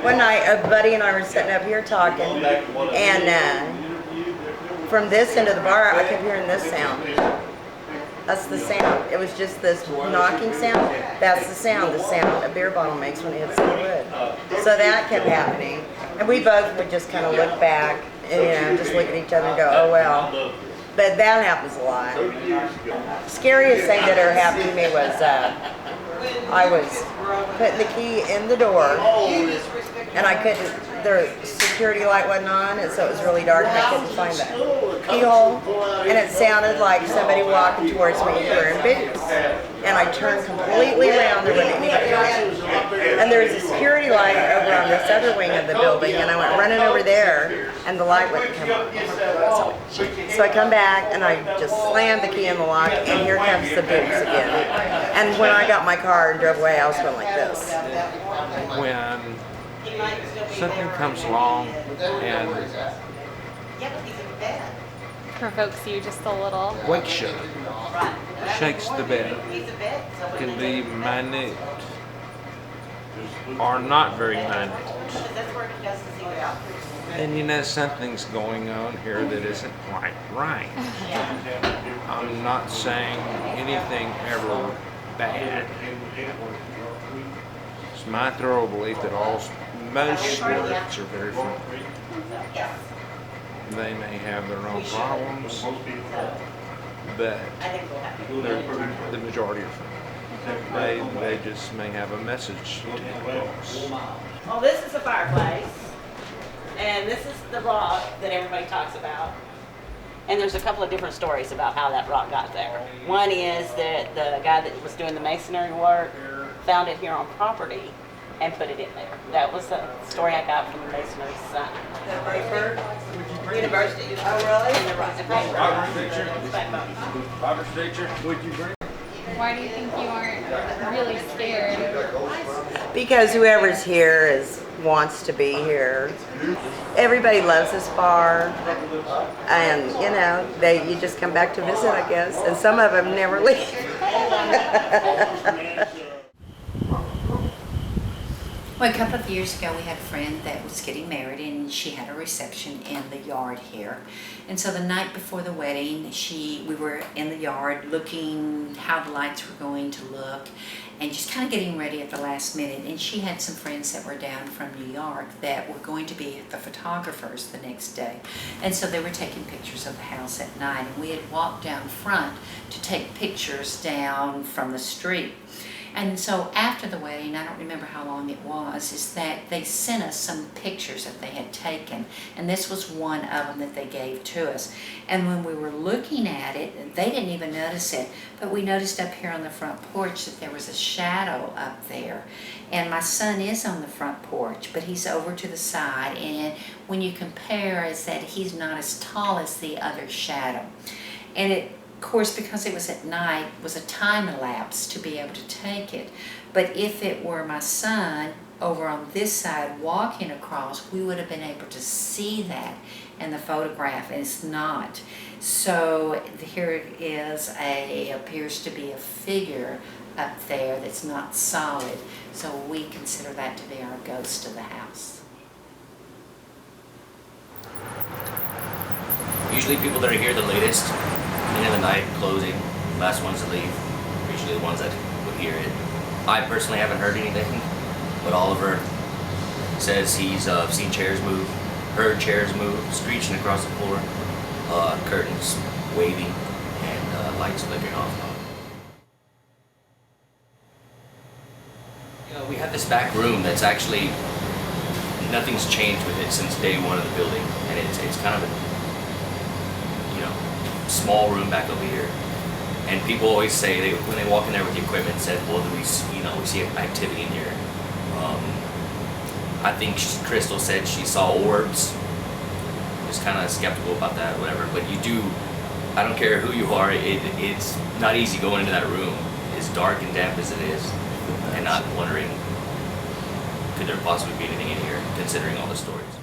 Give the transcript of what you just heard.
One night, a buddy and I were sitting up here talking, and from this end of the bar, I kept hearing this sound. That's the sound. It was just this knocking sound. That's the sound a beer bottle makes when it hits the wood. So that kept happening. And we both would just kind of look back and, just look at each other and go, oh well. But that happens a lot. Scariest thing that ever happened to me was I was putting the key in the door and I couldn't, the security light wasn't on, and so it was really dark and I couldn't find the keyhole, and it sounded like somebody walking towards me wearing boots, and I turned completely around, there wasn't anybody around, and there was a security light over on this other wing of the building, and I went running over there and the light wouldn't come on. So I come back and I just slammed the key in the lock, and here comes the boots again, and when I got my car and drove away, I was going like this. When something comes along and provokes you just a little, wakes you, shakes the bed, can be minute or not very minute, and you know something's going on here that isn't quite right. I'm not saying anything ever bad. It's my thorough belief that most spirits are very friendly. They may have their own problems, but the majority are friendly. They just may have a message to us. Well, this is a fireplace, and this is the rock that everybody talks about. And there's a couple of different stories about how that rock got there. One is that the guy that was doing the masonry work found it here on property and put it in there. That was the story I got from the masonry son. The paper? University. Oh, really? And the Robert's picture. Would you bring? why do you think you aren't really scared? Because whoever's here wants to be here. Everybody loves this bar, and you know, you just come back to visit, I guess, and some of them never leave. Well, a couple of years ago, we had a friend that was getting married, and she had a reception in the yard here. And so the night before the wedding, we were in the yard looking how the lights were going to look, and just kind of getting ready at the last minute. And she had some friends that were down from New York that were going to be the photographers the next day. And so they were taking pictures of the house at night, and we had walked down front to take pictures down from the street. And so after the wedding, I don't remember how long it was, is that they sent us some pictures that they had taken. And this was one of them that they gave to us. And when we were looking at it, they didn't even notice it, but we noticed up here on the front porch that there was a shadow up there. And my son is on the front porch, but he's over to the side. And when you compare, is that he's not as tall as the other shadow. And it, of course, because it was at night, was a time elapse to be able to take it. But if it were my son over on this side walking across, we would have been able to see that in the photograph, and it's not. So here it is, appears to be a figure up there that's not solid. So we consider that to be our ghost of the house. Usually people that are here the latest, end of the night, closing, last ones to leave, are usually the ones that would hear it. I personally haven't heard anything, but Oliver says he's seen chairs move, heard chairs move, screeching across the floor, curtains waving, and lights flickering off. You know, we have this back room that's actually, nothing's changed with it since day one of the building, and it's kind of a small room back over here, and people always say when they walk in there with the equipment, said, "Well, we see activity in here." I think Crystal said she saw orbs. Just kind of skeptical about that, whatever. But you do. I don't care who you are. It's not easy going into that room, as dark and damp as it is, and not wondering could there possibly be anything in here, considering all the stories.